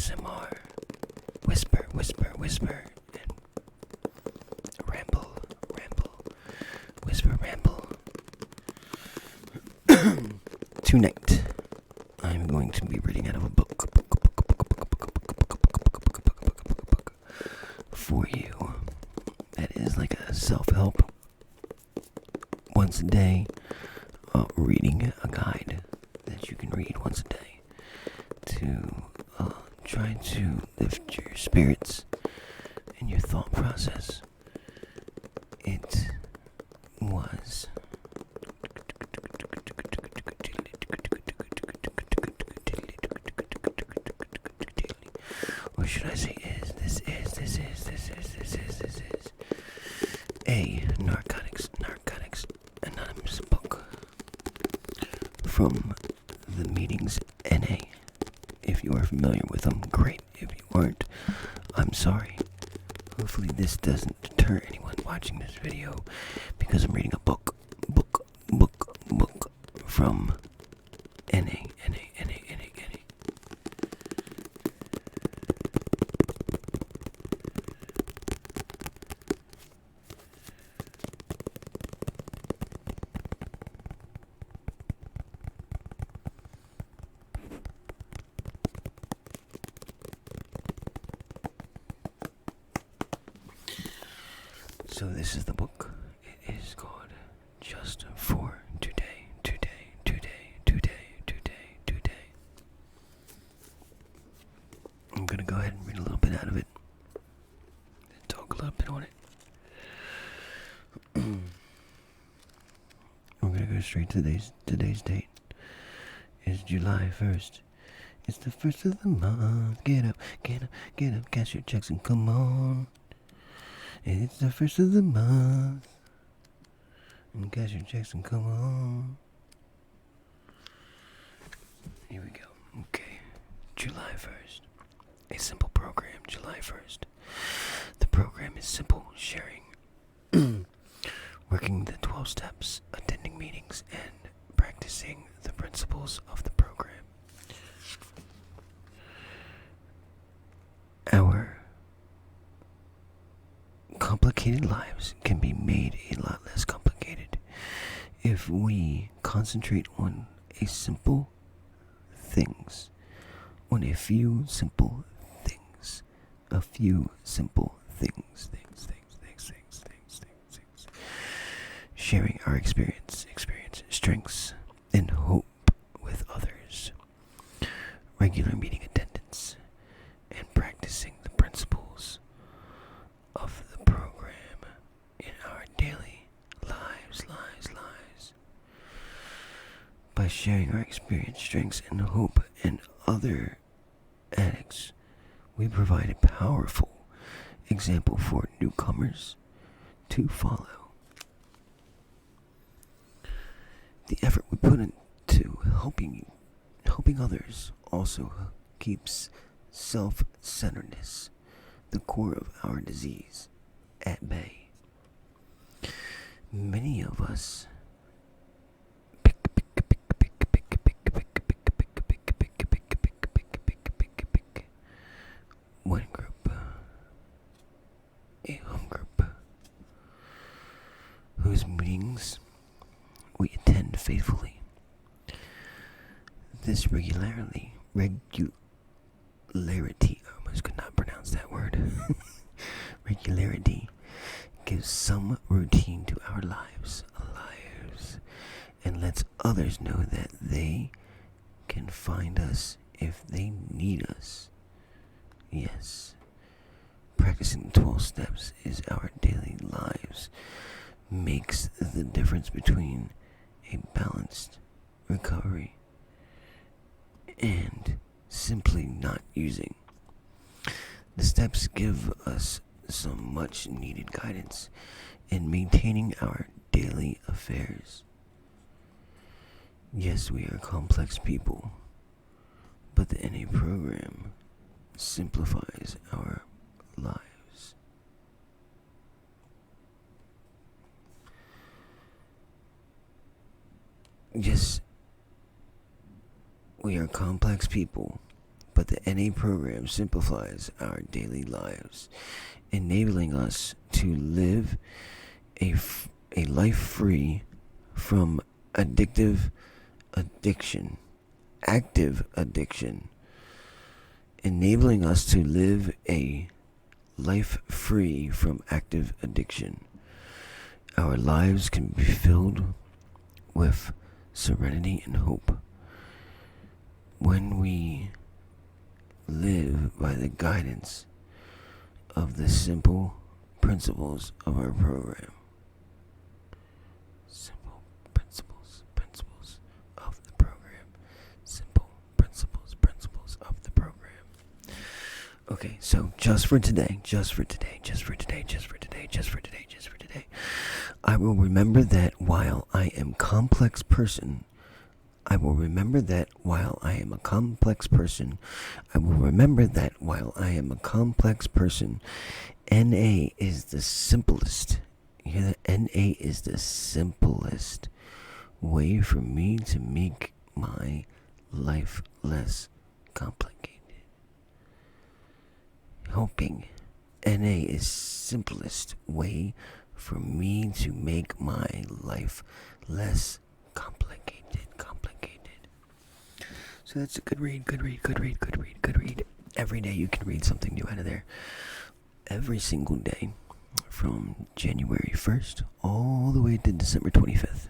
ASMR. Whisper, whisper, whisper, and ramble, ramble, whisper, ramble. Tonight, I'm going to be reading out of a book for you. That is like a self-help, once a day, reading a guide that you can read once a day to try to lift your spirits and your thought process. It was or should I say this is a Narcotics Anonymous book from the meetings NA. If you are familiar with them, great. If you aren't, I'm sorry. Hopefully this doesn't deter anyone watching this video, because I'm reading a book from NA. So this is the book. It is called Just for Today. I'm going to go ahead and read a little bit out of it and talk a little bit on it. We're going to go straight to today's date. It's July 1st. It's the first of the month. Get up, cash your checks and come on. It's the first of the month. And cash your checks and come on. Here we go. Okay. July 1st. A simple program, July 1st. The program is simple: sharing, working the 12 steps, attending meetings, and practicing the principles of the program. Our complicated lives can be made a lot less complicated if we concentrate on a few simple things. Sharing our experience, strengths, and hope with others. Regular meeting attendance, and practicing the principles of the program in our daily lives. By sharing our experience, strengths, and hope and other addicts, we provide a powerful example for newcomers to follow. The effort we put into helping others also keeps self-centeredness, the core of our disease, at bay. Many of us one group, a home group, whose meetings we attend faithfully. This regularity, I almost could not pronounce that word. Regularity gives some routine to our lives, and lets others know that they can find us if they need us. Yes, practicing the 12 steps is our daily lives, makes the difference between a balanced recovery and simply not using. The steps give us some much needed guidance in maintaining our daily affairs. Yes, we are complex people, but the NA program simplifies our lives. Yes, we are complex people, but but the NA program simplifies our daily lives, enabling us to live a life free from active addiction, enabling us to live a life free from active addiction. Our lives can be filled with serenity and hope when we live by the guidance of the simple principles of our program. Simple principles of the program. Simple principles of the program. Okay, so just for today, I will remember that while I am a complex person, NA is the simplest. You hear that? NA is the simplest way for me to make my life less complicated. Helping NA is simplest way for me to make my life less complicated. So that's a good read. Every day you can read something new out of there. Every single day from January 1st all the way to December 25th.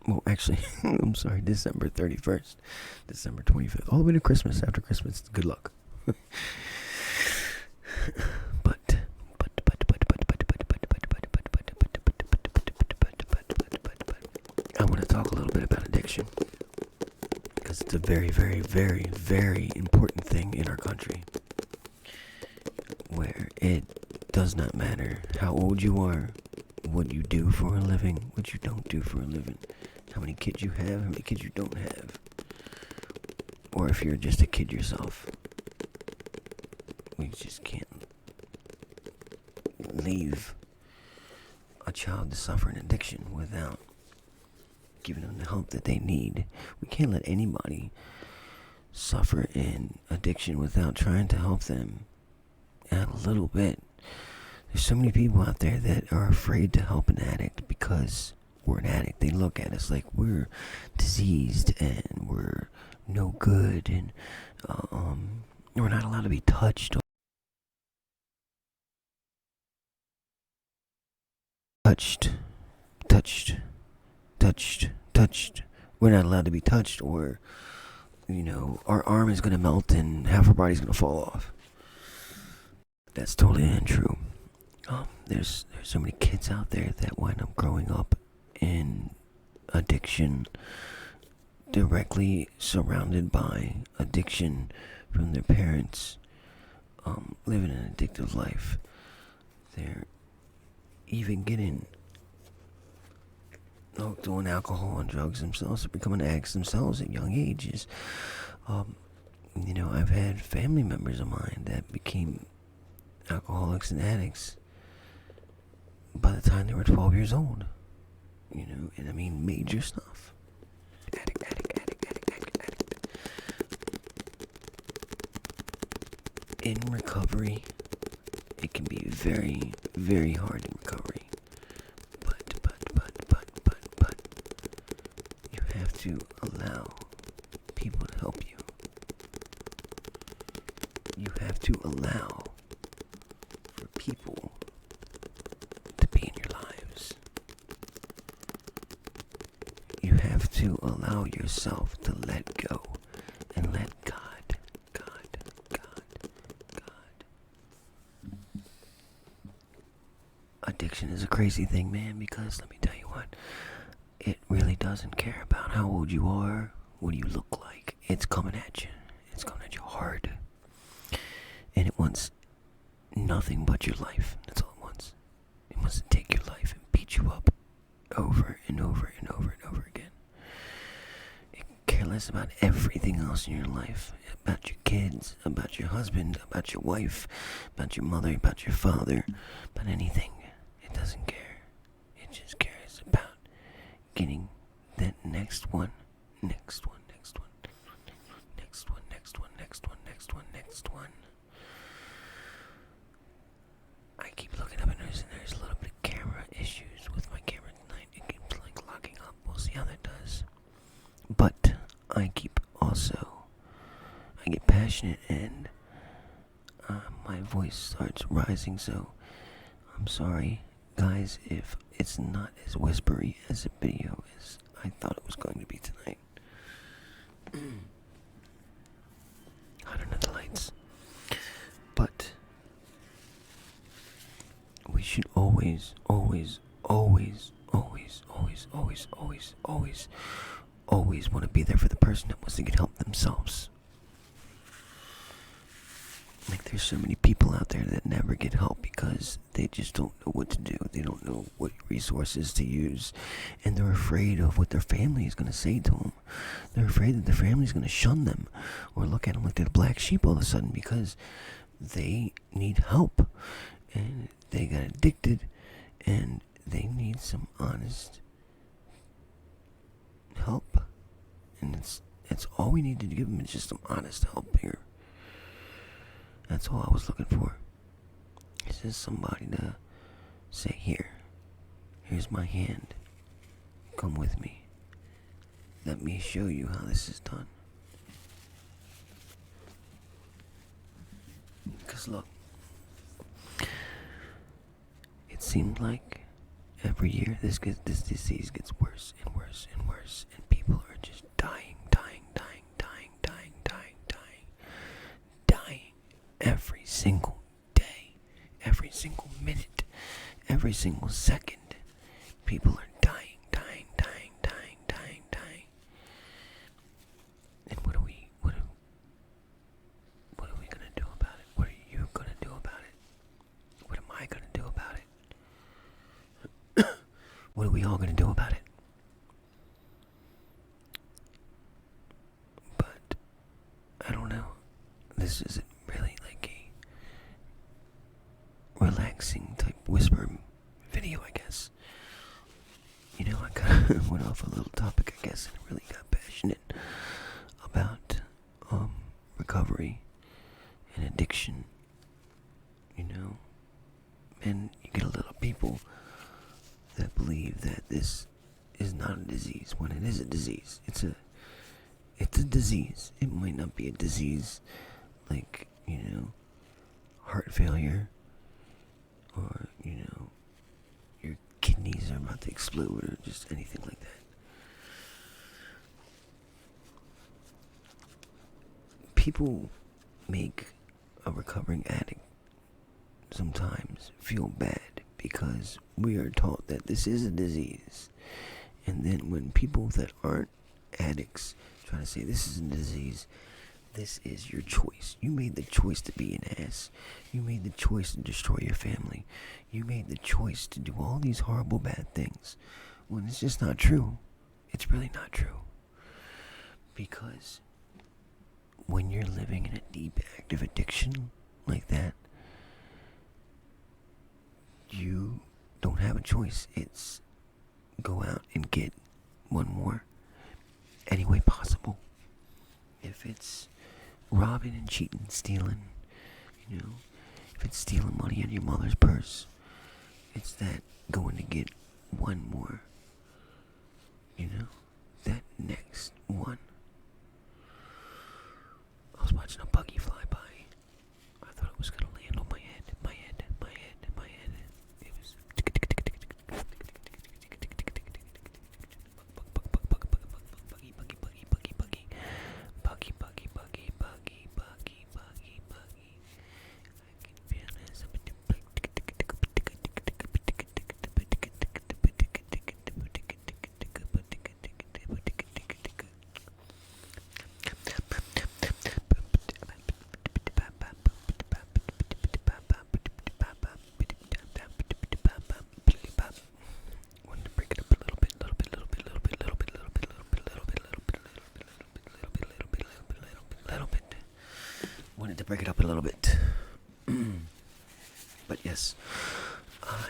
Well, actually, I'm sorry, December 31st, December 25th, all the way to Christmas. After Christmas, good luck. I want to talk a little bit about addiction, because it's a very, very, very, very important thing in our country, where it does not matter how old you are, what you do for a living, what you don't do for a living, how many kids you have, how many kids you don't have, or if you're just a kid yourself. We just can't leave a child to suffer an addiction without giving them the help that they need. We can't let anybody suffer an addiction without trying to help them out a little bit. There's so many people out there that are afraid to help an addict because we're an addict. They look at us like we're diseased and we're no good, and we're not allowed to be touched. Touched. We're not allowed to be touched, or our arm is gonna melt and half our body's gonna fall off. That's totally untrue. There's so many kids out there that wind up growing up in addiction, directly surrounded by addiction from their parents, living an addictive life. They're even getting doing alcohol and drugs themselves, or becoming addicts themselves at young ages. I've had family members of mine that became alcoholics and addicts by the time they were 12 years old. And I mean major stuff. Addict. In recovery, it can be very, very hard in recovery. But you have to allow people to help you. You have to allow for people to be in your lives. You have to allow yourself to let go and let God. Addiction is a crazy thing, man, because let me tell you what, it really doesn't care about how old you are, what you look like. It's coming at you. It's coming at you hard. And it wants nothing but your life. That's all it wants. It wants to take your life and beat you up over and over and over and over again. It cares less about everything else in your life. About your kids, about your husband, about your wife, about your mother, about your father, about anything. It doesn't care. It just cares about getting that next one. Next one. I keep looking up and there's a little bit of camera issues with my camera tonight. It keeps like locking up. We'll see how that does. But I get passionate and my voice starts rising, so I'm sorry, guys, if it's not as whispery as the video is. I thought it was going to be tonight. I don't know the lights. But we should always want to be there for the person that wants to get help themselves. Like, there's so many people out there that never get help because they just don't know what to do. They don't know what resources to use. And they're afraid of what their family is going to say to them. They're afraid that their family is going to shun them or look at them like they're the black sheep all of a sudden because they need help. And they got addicted and they need some honest help. And it's all we need to give them is just some honest help here. That's all I was looking for. It's just somebody to say, here's my hand. Come with me. Let me show you how this is done. Because look, it seems like every year this disease gets worse and worse and worse, and people are just dying every single day, every single minute, every single second. People are dying. And what are we gonna do about it? What are you gonna do about it? What am I gonna do about it? What are we all gonna do about it? But I don't know. This isn't really like a relaxing type whisper video, I guess. You know, I kind of went off a little topic, I guess, and really got passionate about recovery and addiction, you know. And you get a lot of people that believe that this is not a disease when it is a disease. It's a disease. It might not be a disease like, you know, heart failure or, you know, your kidneys are about to explode or just anything like that. People make a recovering addict sometimes feel bad because we are taught that this is a disease. And then when people that aren't addicts try to say this is a disease, this is your choice. You made the choice to be an ass. You made the choice to destroy your family. You made the choice to do all these horrible bad things. When it's just not true. It's really not true. Because when you're living in a deep, active addiction like that, you don't have a choice. It's go out and get one more any way possible. If it's robbing and cheating, stealing, you know, if it's stealing money out of your mother's purse, it's that going to get one more, you know, that next one. I was watching a buggy fly by. I thought it was going to land on my head. It was wanted to break it up a little bit. But yes, I